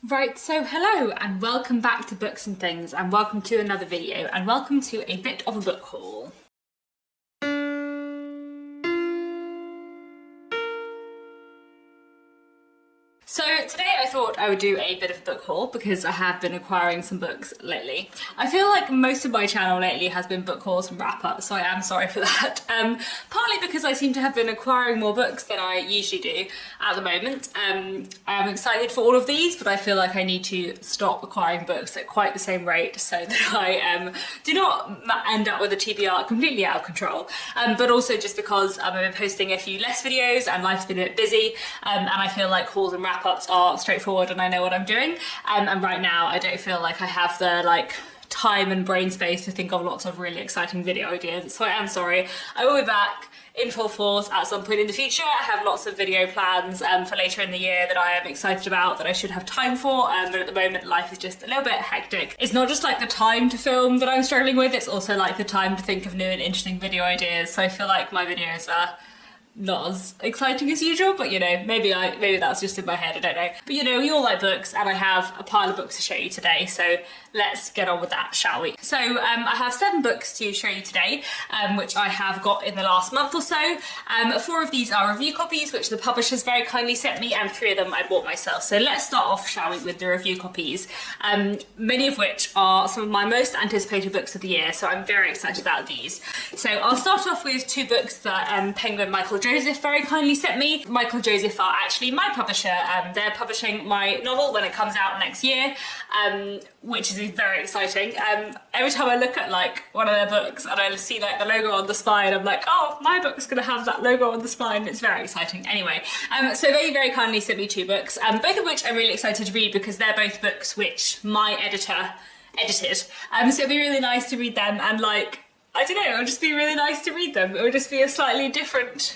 Right, so hello and welcome back to Books and Things, and welcome to another video, and welcome to a bit of a book haul. So today I thought I would do a bit of a book haul because I have been acquiring some books lately. I feel like most of my channel lately has been book hauls and wrap-ups, so I am sorry for that. Partly because I seem to have been acquiring more books than I usually do at the moment. I am excited for all of these, but I feel like I need to stop acquiring books at quite the same rate so that I do not end up with a TBR completely out of control. But also just because I've been posting a few less videos and life's been a bit busy, and I feel like hauls and wrap-ups are straightforward and I know what I'm doing, and right now I don't feel like I have the time and brain space to think of lots of really exciting video ideas, so I am sorry. I will be back in full force at some point in the future. I have lots of video plans for later in the year that I am excited about, that I should have time for, but at the moment life is just a little bit hectic. It's not just like the time to film that I'm struggling with, it's also like the time to think of new and interesting video ideas, so I feel like my videos are not as exciting as usual, but you know, maybe that's just in my head, I don't know. But you know, we all like books, and I have a pile of books to show you today, so let's get on with that, shall we? So I have 7 books to show you today, which I have got in the last month or so. 4 of these are review copies, which the publishers very kindly sent me, and 3 of them I bought myself. So let's start off, shall we, with the review copies, many of which are some of my most anticipated books of the year, so I'm very excited about these. So I'll start off with 2 books that Penguin Michael Joseph very kindly sent me. Michael Joseph are actually my publisher. They're publishing my novel when it comes out next year, which is very exciting. Every time I look at one of their books and I see the logo on the spine, I'm like, oh, my book's gonna have that logo on the spine. It's very exciting. Anyway, so they very kindly sent me 2 books, both of which I'm really excited to read because they're both books which my editor edited. So it'd be really nice to read them, and I don't know, it would just be really nice to read them. It would just be a slightly different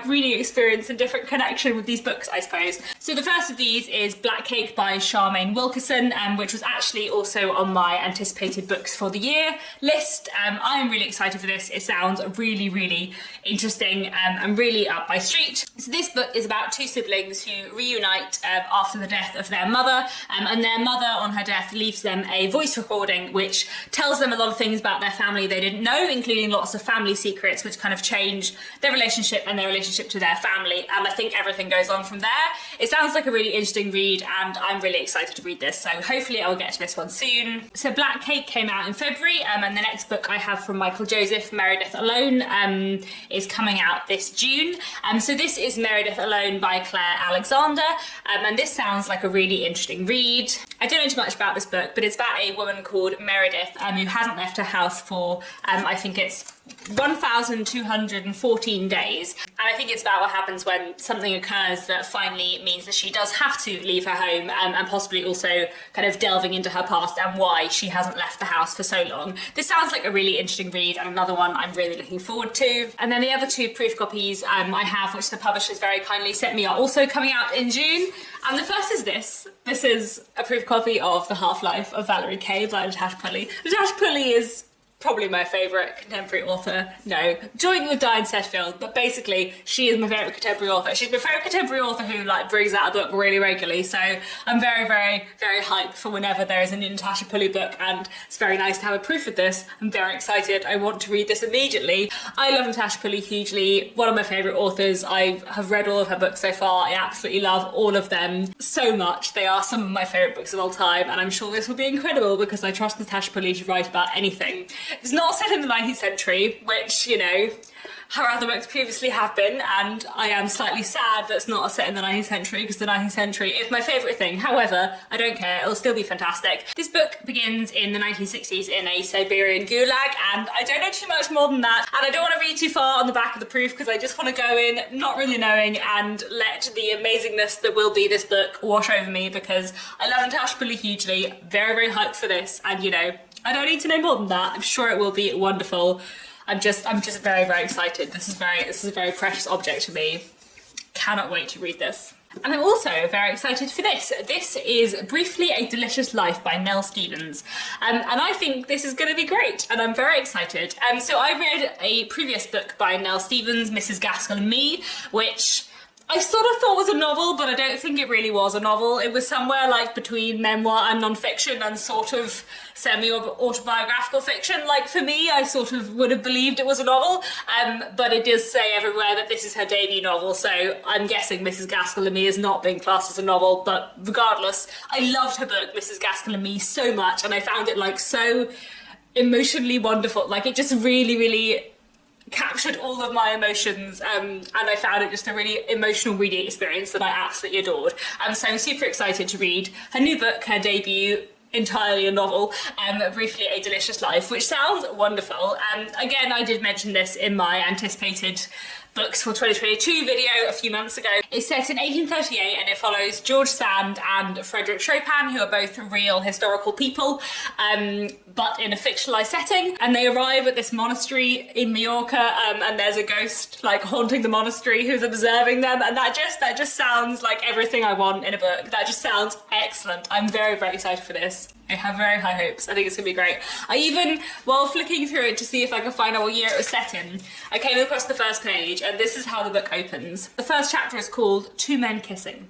reading experience and different connection with these books, I suppose. So the first of these is Black Cake by Charmaine Wilkerson, which was actually also on my anticipated books for the year list. I am really excited for this. It sounds really, really interesting and really up my street. So this book is about 2 siblings who reunite after the death of their mother, and their mother on her death leaves them a voice recording which tells them a lot of things about their family they didn't know, including lots of family secrets which kind of change their relationship and their relationship to their family, and I think everything goes on from there. It sounds like a really interesting read, and I'm really excited to read this, so hopefully I'll get to this one soon. So Black Cake came out in February, and the next book I have from Michael Joseph, Meredith Alone, is coming out this June. So this is Meredith Alone by Claire Alexander, and this sounds like a really interesting read. I don't know too much about this book, but it's about a woman called Meredith who hasn't left her house for I think it's 1,214 days, and I think it's about what happens when something occurs that finally means that she does have to leave her home, and possibly also kind of delving into her past and why she hasn't left the house for so long. This sounds like a really interesting read, and another one I'm really looking forward to. And then the other 2 proof copies I have, which the publishers very kindly sent me, are also coming out in June, and the first is this. This is a proof copy of The HalfLife of Valerie Kay by Natasha Pulley. Natasha Pulley is probably my favourite contemporary author. No, joint with Diane Setfield, but basically she is my favourite contemporary author. She's my favourite contemporary author who brings out a book really regularly, so I'm very, very, very hyped for whenever there is a new Natasha Pulley book, and it's very nice to have a proof of this. I'm very excited. I want to read this immediately. I love Natasha Pulley hugely, one of my favourite authors. I have read all of her books so far. I absolutely love all of them so much. They are some of my favourite books of all time, and I'm sure this will be incredible because I trust Natasha Pulley to write about anything. It's not set in the 19th century, which, you know, her other books previously have been, and I am slightly sad that it's not set in the 19th century because the 19th century is my favourite thing. However, I don't care, it'll still be fantastic. This book begins in the 1960s in a Siberian gulag, and I don't know too much more than that, and I don't want to read too far on the back of the proof because I just want to go in not really knowing and let the amazingness that will be this book wash over me, because I love Natasha Pulley hugely, very, very hyped for this, and you know, I don't need to know more than that. I'm sure it will be wonderful. I'm just very, very excited. This is a very precious object to me. Cannot wait to read this. And I'm also very excited for this. This is Briefly a Delicious Life by Nell Stevens. And I think this is going to be great, and I'm very excited. So I read a previous book by Nell Stevens, Mrs. Gaskell and Me, which I sort of thought was a novel, but I don't think it really was a novel. It was somewhere like between memoir and non-fiction and sort of semi-autobiographical fiction. Like for me, I sort of would have believed it was a novel, but it does say everywhere that this is her debut novel, so I'm guessing Mrs. Gaskell and Me is not being classed as a novel, but regardless, I loved her book, Mrs. Gaskell and Me, so much, and I found it like so emotionally wonderful. Like it just really, really captured all of my emotions, and I found it just a really emotional reading experience that I absolutely adored. So I'm super excited to read her new book, her debut, entirely a novel, Briefly a Delicious Life, which sounds wonderful. Again, I did mention this in my anticipated books for 2022 video a few months ago. It's set in 1838 and it follows George Sand and Frederick Chopin, who are both real historical people, but in a fictionalized setting. And they arrive at this monastery in Mallorca, and there's a ghost like haunting the monastery who's observing them. And that just sounds like everything I want in a book. That just sounds excellent. I'm very, very excited for this. I have very high hopes. I think it's gonna be great. I even, while flicking through it to see if I could find out what year it was set in, I came across the first page, and this is how the book opens. The first chapter is called Two Men Kissing.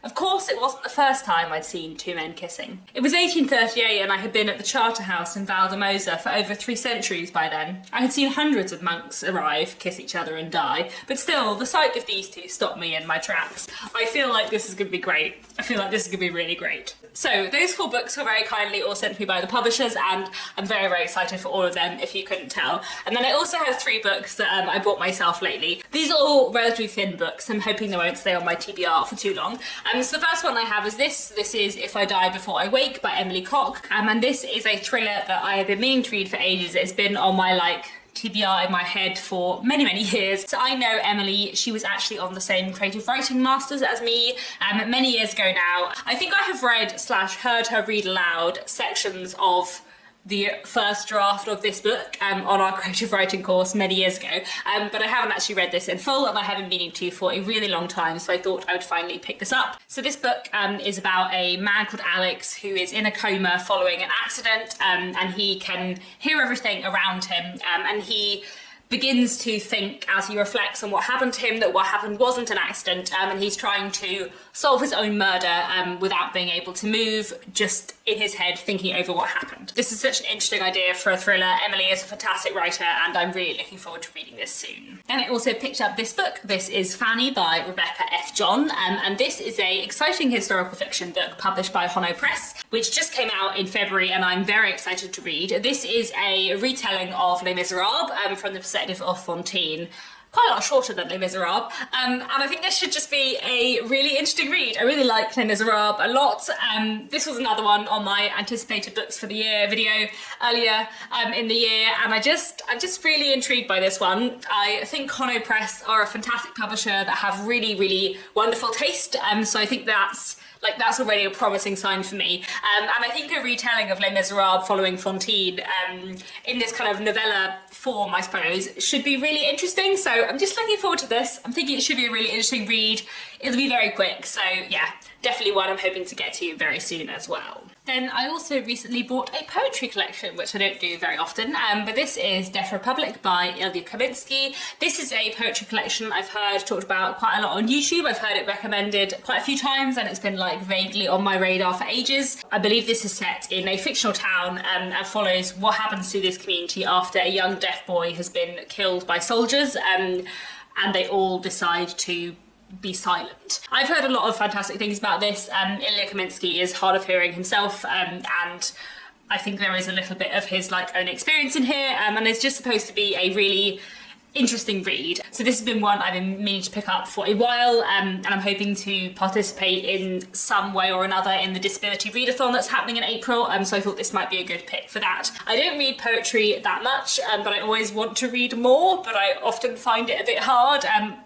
Of course, it wasn't the first time I'd seen two men kissing. It was 1838 and I had been at the Charterhouse in Valdemosa for over 3 centuries by then. I had seen hundreds of monks arrive, kiss each other and die, but still, the sight of these two stopped me in my tracks. I feel like this is going to be great. I feel like this is going to be really great. So, those 4 books were very kindly all sent to me by the publishers, and I'm very, very excited for all of them, if you couldn't tell. And then I also have 3 books that I bought myself lately. These are all relatively thin books. I'm hoping they won't stay on my TBR for too long. So the first one I have is this. This is If I Die Before I Wake by Emily Cock. And this is a thriller that I have been meaning to read for ages. It's been on my TBR in my head for many, many years. So I know Emily, she was actually on the same creative writing masters as me many years ago now. I think I have read/heard her read aloud sections of the first draft of this book on our creative writing course many years ago, but I haven't actually read this in full, and I haven't been meaning to for a really long time, so I thought I would finally pick this up. So this book is about a man called Alex who is in a coma following an accident, and he can hear everything around him, and he begins to think, as he reflects on what happened to him, that what happened wasn't an accident, and he's trying to solve his own murder without being able to move, just in his head thinking over what happened. This is such an interesting idea for a thriller. Emily is a fantastic writer, and I'm really looking forward to reading this soon. Then I also picked up this book. This is Fanny by Rebecca F. John, and this is a exciting historical fiction book published by Hono Press, which just came out in February, and I'm very excited to read. This is a retelling of Les Miserables from the perspective of Fantine. Quite a lot shorter than Les Miserables, and I think this should just be a really interesting read. I really like Les Miserables a lot. This was another one on my anticipated books for the year video earlier in the year, and I'm just really intrigued by this one. I think Hono Press are a fantastic publisher that have really, really wonderful taste, so I think that's already a promising sign for me. And I think a retelling of Les Miserables following Fantine in this kind of novella form, I suppose, should be really interesting. So I'm just looking forward to this. I'm thinking it should be a really interesting read. It'll be very quick. So yeah, definitely one I'm hoping to get to very soon as well. Then I also recently bought a poetry collection, which I don't do very often, but this is Deaf Republic by Ilya Kaminsky. This is a poetry collection I've heard talked about quite a lot on YouTube. I've heard it recommended quite a few times, and it's been vaguely on my radar for ages. I believe this is set in a fictional town and follows what happens to this community after a young deaf boy has been killed by soldiers, and they all decide to be silent. I've heard a lot of fantastic things about this. Ilya Kaminsky is hard of hearing himself, and I think there is a little bit of his own experience in here, and it's just supposed to be a really interesting read. So this has been one I've been meaning to pick up for a while, and I'm hoping to participate in some way or another in the Disability Readathon that's happening in April, so I thought this might be a good pick for that. I don't read poetry that much, but I always want to read more, but I often find it a bit hard,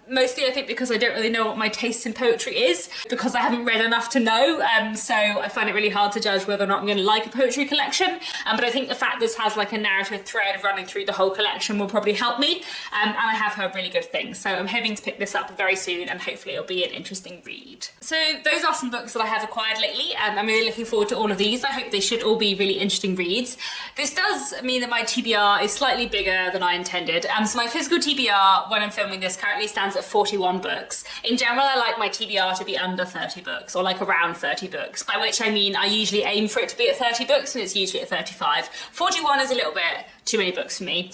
mostly I think because I don't really know what my taste in poetry is, because I haven't read enough to know, so I find it really hard to judge whether or not I'm going to like a poetry collection, but I think the fact this has a narrative thread running through the whole collection will probably help me, and I have heard really good things, so I'm hoping to pick this up very soon, and hopefully it'll be an interesting read. So those are some books that I have acquired lately, and I'm really looking forward to all of these. I hope they should all be really interesting reads. This does mean that my TBR is slightly bigger than I intended, so my physical TBR when I'm filming this currently stands at at 41 books. In general, I like my TBR to be under 30 books, or like around 30 books, by which I mean I usually aim for it to be at 30 books, and it's usually at 35. 41 is a little bit too many books for me.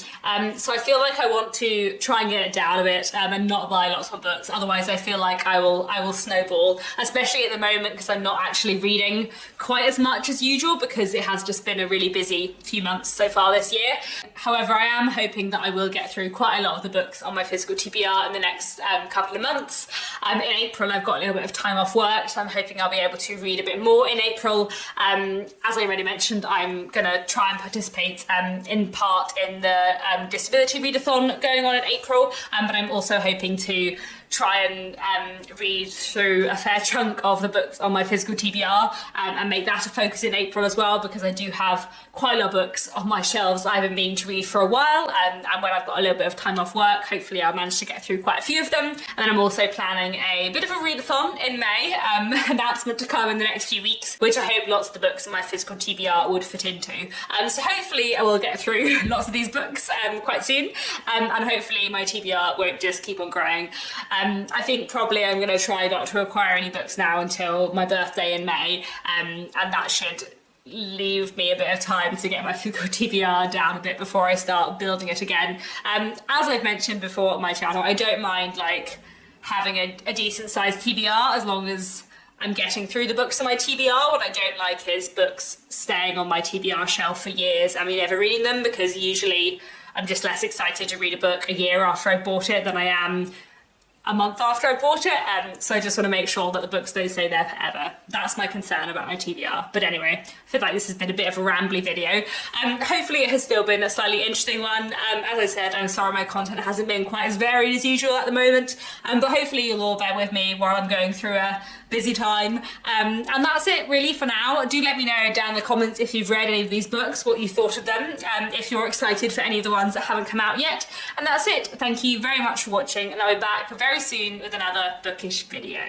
So I feel like I want to try and get it down a bit and not buy lots more books. Otherwise, I feel like I will snowball, especially at the moment because I'm not actually reading quite as much as usual because it has just been a really busy few months so far this year. However, I am hoping that I will get through quite a lot of the books on my physical TBR in the next couple of months. In April, I've got a little bit of time off work, so I'm hoping I'll be able to read a bit more in April. As I already mentioned, I'm going to try and participate in part in the disability readathon going on in April, but I'm also hoping to try and read through a fair chunk of the books on my physical TBR and make that a focus in April as well, because I do have quite a lot of books on my shelves I haven't been to read for a while, and when I've got a little bit of time off work, hopefully I'll manage to get through quite a few of them. And then I'm also planning a bit of a readathon in May, announcement to come in the next few weeks, which I hope lots of the books on my physical TBR would fit into. So hopefully I will get through lots of these books quite soon, and hopefully my TBR won't just keep on growing. I think probably I'm going to try not to acquire any books now until my birthday in May, and that should leave me a bit of time to get my physical TBR down a bit before I start building it again. As I've mentioned before on my channel, I don't mind like having a decent sized TBR as long as I'm getting through the books on my TBR. What I don't like is books staying on my TBR shelf for years and me never reading them, because usually I'm just less excited to read a book a year after I bought it than I am a month after I bought it, so I just want to make sure that the books don't stay there forever. That's my concern about my TBR. But anyway, I feel like this has been a bit of a rambly video. Hopefully it has still been a slightly interesting one. As I said, I'm sorry my content hasn't been quite as varied as usual at the moment, but hopefully you'll all bear with me while I'm going through a busy time. And that's it really for now. Do let me know down in the comments if you've read any of these books, what you thought of them, if you're excited for any of the ones that haven't come out yet. And that's it. Thank you very much for watching, and I'll be back very soon with another bookish video.